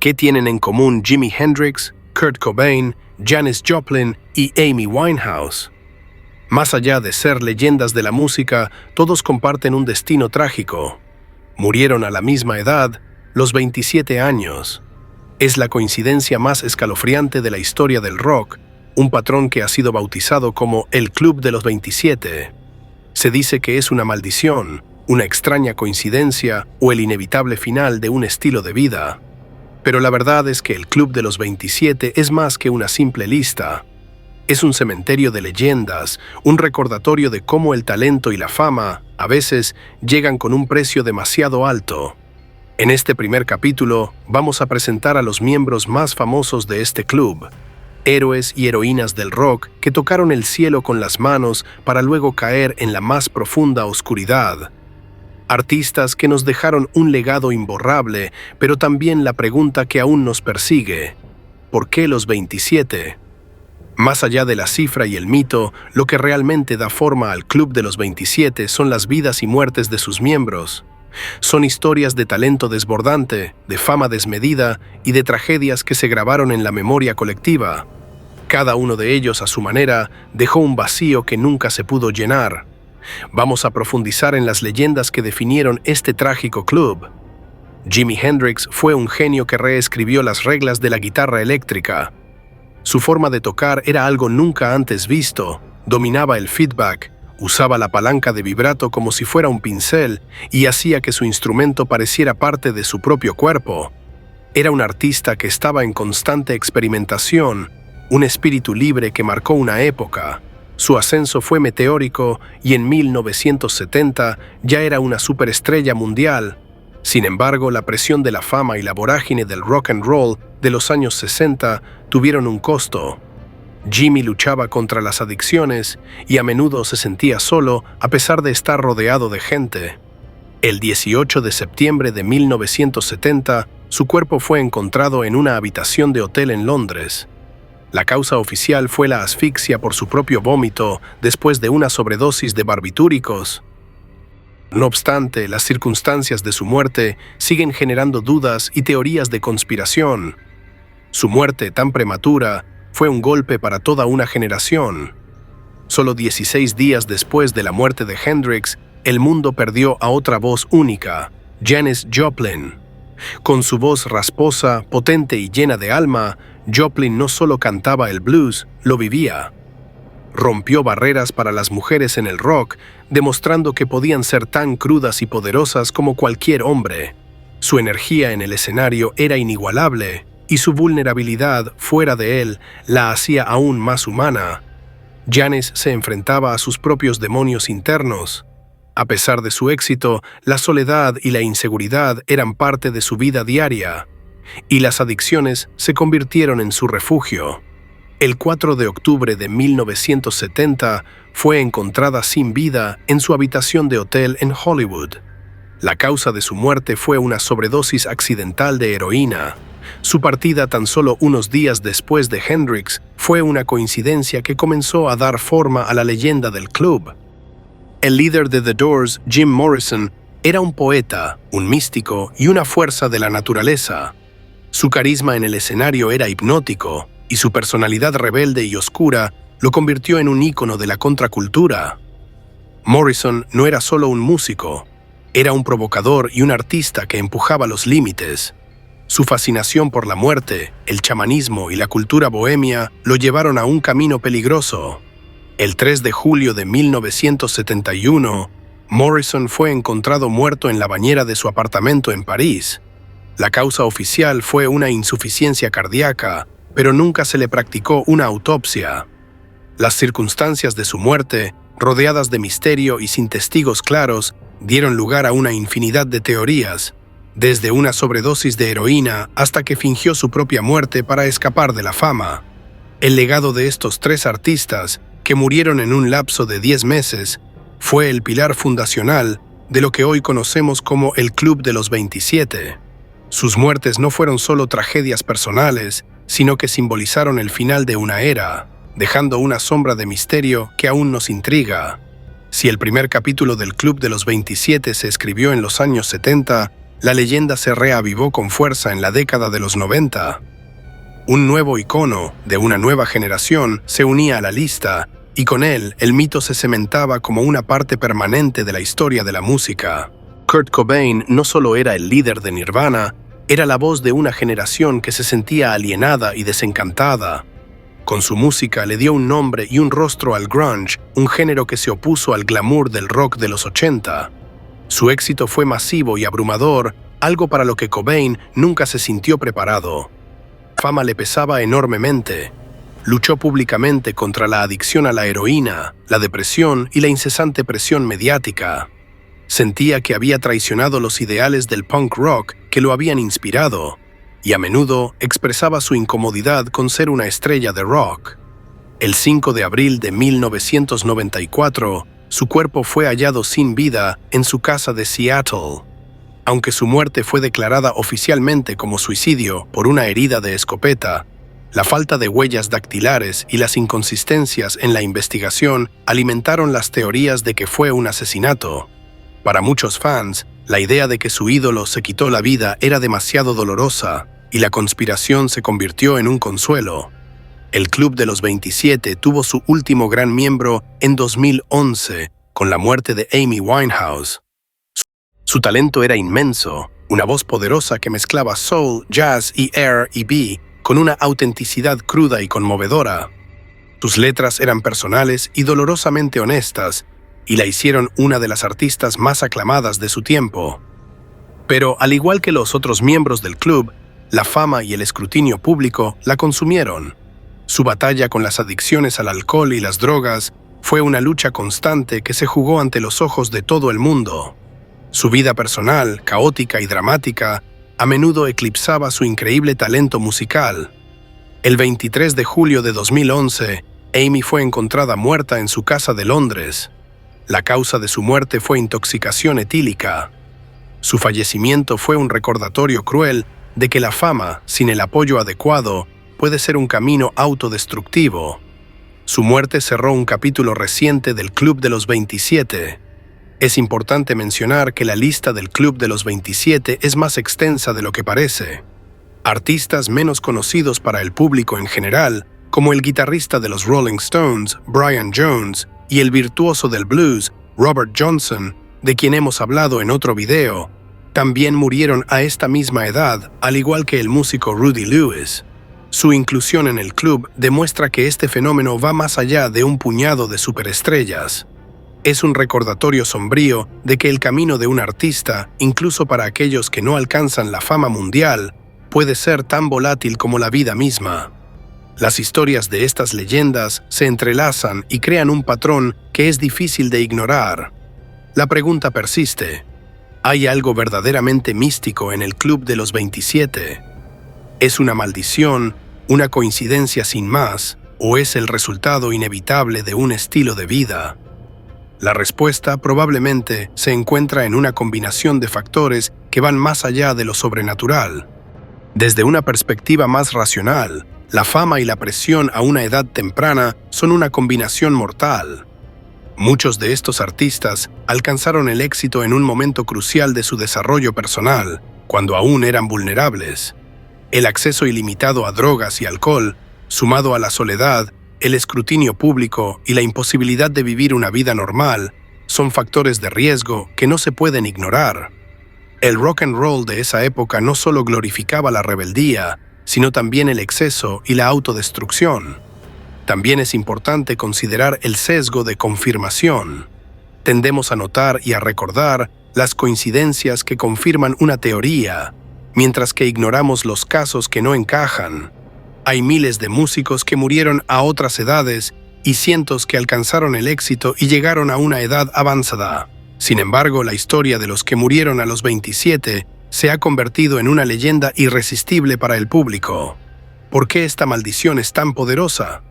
¿Qué tienen en común Jimi Hendrix, Kurt Cobain, Janis Joplin y Amy Winehouse? Más allá de ser leyendas de la música, todos comparten un destino trágico. Murieron a la misma edad, los 27 años. Es la coincidencia más escalofriante de la historia del rock, un patrón que ha sido bautizado como el Club de los 27. Se dice que es una maldición, una extraña coincidencia o el inevitable final de un estilo de vida. Pero la verdad es que el Club de los 27 es más que una simple lista. Es un cementerio de leyendas, un recordatorio de cómo el talento y la fama, a veces, llegan con un precio demasiado alto. En este primer capítulo, vamos a presentar a los miembros más famosos de este club, héroes y heroínas del rock que tocaron el cielo con las manos para luego caer en la más profunda oscuridad. Artistas que nos dejaron un legado imborrable, pero también la pregunta que aún nos persigue: ¿por qué los 27? Más allá de la cifra y el mito, lo que realmente da forma al Club de los 27 son las vidas y muertes de sus miembros. Son historias de talento desbordante, de fama desmedida y de tragedias que se grabaron en la memoria colectiva. Cada uno de ellos, a su manera, dejó un vacío que nunca se pudo llenar. Vamos a profundizar en las leyendas que definieron este trágico club. Jimi Hendrix fue un genio que reescribió las reglas de la guitarra eléctrica. Su forma de tocar era algo nunca antes visto, dominaba el feedback, usaba la palanca de vibrato como si fuera un pincel y hacía que su instrumento pareciera parte de su propio cuerpo. Era un artista que estaba en constante experimentación, un espíritu libre que marcó una época. Su ascenso fue meteórico y en 1970 ya era una superestrella mundial. Sin embargo, la presión de la fama y la vorágine del rock and roll de los años 60 tuvieron un costo. Jimi luchaba contra las adicciones y a menudo se sentía solo a pesar de estar rodeado de gente. El 18 de septiembre de 1970, su cuerpo fue encontrado en una habitación de hotel en Londres. La causa oficial fue la asfixia por su propio vómito después de una sobredosis de barbitúricos. No obstante, las circunstancias de su muerte siguen generando dudas y teorías de conspiración. Su muerte tan prematura fue un golpe para toda una generación. Solo 16 días después de la muerte de Hendrix, el mundo perdió a otra voz única, Janis Joplin. Con su voz rasposa, potente y llena de alma, Joplin no solo cantaba el blues, lo vivía. Rompió barreras para las mujeres en el rock, demostrando que podían ser tan crudas y poderosas como cualquier hombre. Su energía en el escenario era inigualable, y su vulnerabilidad fuera de él la hacía aún más humana. Janis se enfrentaba a sus propios demonios internos. A pesar de su éxito, la soledad y la inseguridad eran parte de su vida diaria, y las adicciones se convirtieron en su refugio. El 4 de octubre de 1970 fue encontrada sin vida en su habitación de hotel en Hollywood. La causa de su muerte fue una sobredosis accidental de heroína. Su partida tan solo unos días después de Hendrix fue una coincidencia que comenzó a dar forma a la leyenda del club. El líder de The Doors, Jim Morrison, era un poeta, un místico y una fuerza de la naturaleza. Su carisma en el escenario era hipnótico, y su personalidad rebelde y oscura lo convirtió en un ícono de la contracultura. Morrison no era solo un músico, era un provocador y un artista que empujaba los límites. Su fascinación por la muerte, el chamanismo y la cultura bohemia lo llevaron a un camino peligroso. El 3 de julio de 1971, Morrison fue encontrado muerto en la bañera de su apartamento en París. La causa oficial fue una insuficiencia cardíaca, pero nunca se le practicó una autopsia. Las circunstancias de su muerte, rodeadas de misterio y sin testigos claros, dieron lugar a una infinidad de teorías, desde una sobredosis de heroína hasta que fingió su propia muerte para escapar de la fama. El legado de estos tres artistas, que murieron en un lapso de 10 meses, fue el pilar fundacional de lo que hoy conocemos como el Club de los 27. Sus muertes no fueron solo tragedias personales, sino que simbolizaron el final de una era, dejando una sombra de misterio que aún nos intriga. Si el primer capítulo del Club de los 27 se escribió en los años 70, la leyenda se reavivó con fuerza en la década de los 90. Un nuevo icono de una nueva generación se unía a la lista, y con él el mito se cementaba como una parte permanente de la historia de la música. Kurt Cobain no solo era el líder de Nirvana, era la voz de una generación que se sentía alienada y desencantada. Con su música le dio un nombre y un rostro al grunge, un género que se opuso al glamour del rock de los 80. Su éxito fue masivo y abrumador, algo para lo que Cobain nunca se sintió preparado. La fama le pesaba enormemente. Luchó públicamente contra la adicción a la heroína, la depresión y la incesante presión mediática. Sentía que había traicionado los ideales del punk rock que lo habían inspirado, y a menudo expresaba su incomodidad con ser una estrella de rock. El 5 de abril de 1994, su cuerpo fue hallado sin vida en su casa de Seattle. Aunque su muerte fue declarada oficialmente como suicidio por una herida de escopeta, la falta de huellas dactilares y las inconsistencias en la investigación alimentaron las teorías de que fue un asesinato. Para muchos fans, la idea de que su ídolo se quitó la vida era demasiado dolorosa, y la conspiración se convirtió en un consuelo. El Club de los 27 tuvo su último gran miembro en 2011, con la muerte de Amy Winehouse. Su talento era inmenso, una voz poderosa que mezclaba soul, jazz y R&B con una autenticidad cruda y conmovedora. Sus letras eran personales y dolorosamente honestas, y la hicieron una de las artistas más aclamadas de su tiempo. Pero, al igual que los otros miembros del club, la fama y el escrutinio público la consumieron. Su batalla con las adicciones al alcohol y las drogas fue una lucha constante que se jugó ante los ojos de todo el mundo. Su vida personal, caótica y dramática, a menudo eclipsaba su increíble talento musical. El 23 de julio de 2011, Amy fue encontrada muerta en su casa de Londres. La causa de su muerte fue intoxicación etílica. Su fallecimiento fue un recordatorio cruel de que la fama, sin el apoyo adecuado, puede ser un camino autodestructivo. Su muerte cerró un capítulo reciente del Club de los 27. Es importante mencionar que la lista del Club de los 27 es más extensa de lo que parece. Artistas menos conocidos para el público en general, como el guitarrista de los Rolling Stones, Brian Jones, y el virtuoso del blues, Robert Johnson, de quien hemos hablado en otro video, también murieron a esta misma edad, al igual que el músico Rudy Lewis. Su inclusión en el club demuestra que este fenómeno va más allá de un puñado de superestrellas. Es un recordatorio sombrío de que el camino de un artista, incluso para aquellos que no alcanzan la fama mundial, puede ser tan volátil como la vida misma. Las historias de estas leyendas se entrelazan y crean un patrón que es difícil de ignorar. La pregunta persiste: ¿hay algo verdaderamente místico en el Club de los 27? ¿Es una maldición, una coincidencia sin más, o es el resultado inevitable de un estilo de vida? La respuesta probablemente se encuentra en una combinación de factores que van más allá de lo sobrenatural. Desde una perspectiva más racional, la fama y la presión a una edad temprana son una combinación mortal. Muchos de estos artistas alcanzaron el éxito en un momento crucial de su desarrollo personal, cuando aún eran vulnerables. El acceso ilimitado a drogas y alcohol, sumado a la soledad, el escrutinio público y la imposibilidad de vivir una vida normal, son factores de riesgo que no se pueden ignorar. El rock and roll de esa época no solo glorificaba la rebeldía, sino también el exceso y la autodestrucción. También es importante considerar el sesgo de confirmación. Tendemos a notar y a recordar las coincidencias que confirman una teoría, mientras que ignoramos los casos que no encajan. Hay miles de músicos que murieron a otras edades y cientos que alcanzaron el éxito y llegaron a una edad avanzada. Sin embargo, la historia de los que murieron a los 27 se ha convertido en una leyenda irresistible para el público. ¿Por qué esta maldición es tan poderosa?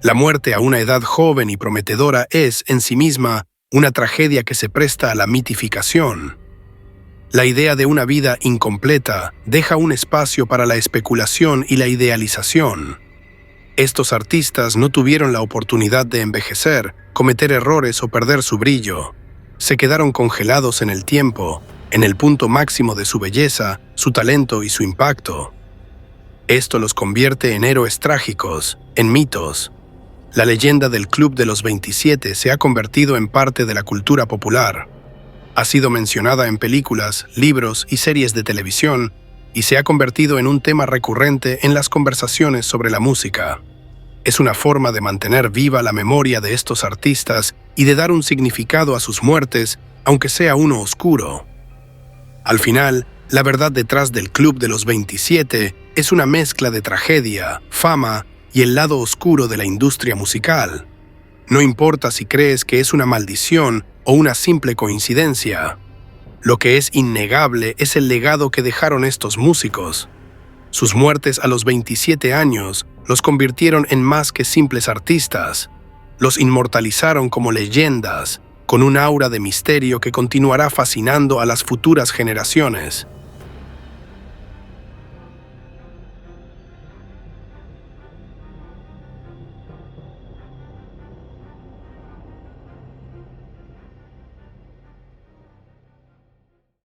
La muerte a una edad joven y prometedora es, en sí misma, una tragedia que se presta a la mitificación. La idea de una vida incompleta deja un espacio para la especulación y la idealización. Estos artistas no tuvieron la oportunidad de envejecer, cometer errores o perder su brillo. Se quedaron congelados en el tiempo, en el punto máximo de su belleza, su talento y su impacto. Esto los convierte en héroes trágicos, en mitos. La leyenda del Club de los 27 se ha convertido en parte de la cultura popular. Ha sido mencionada en películas, libros y series de televisión y se ha convertido en un tema recurrente en las conversaciones sobre la música. Es una forma de mantener viva la memoria de estos artistas y de dar un significado a sus muertes, aunque sea uno oscuro. Al final, la verdad detrás del Club de los 27 es una mezcla de tragedia, fama y el lado oscuro de la industria musical. No importa si crees que es una maldición o una simple coincidencia. Lo que es innegable es el legado que dejaron estos músicos. Sus muertes a los 27 años los convirtieron en más que simples artistas. Los inmortalizaron como leyendas, con un aura de misterio que continuará fascinando a las futuras generaciones.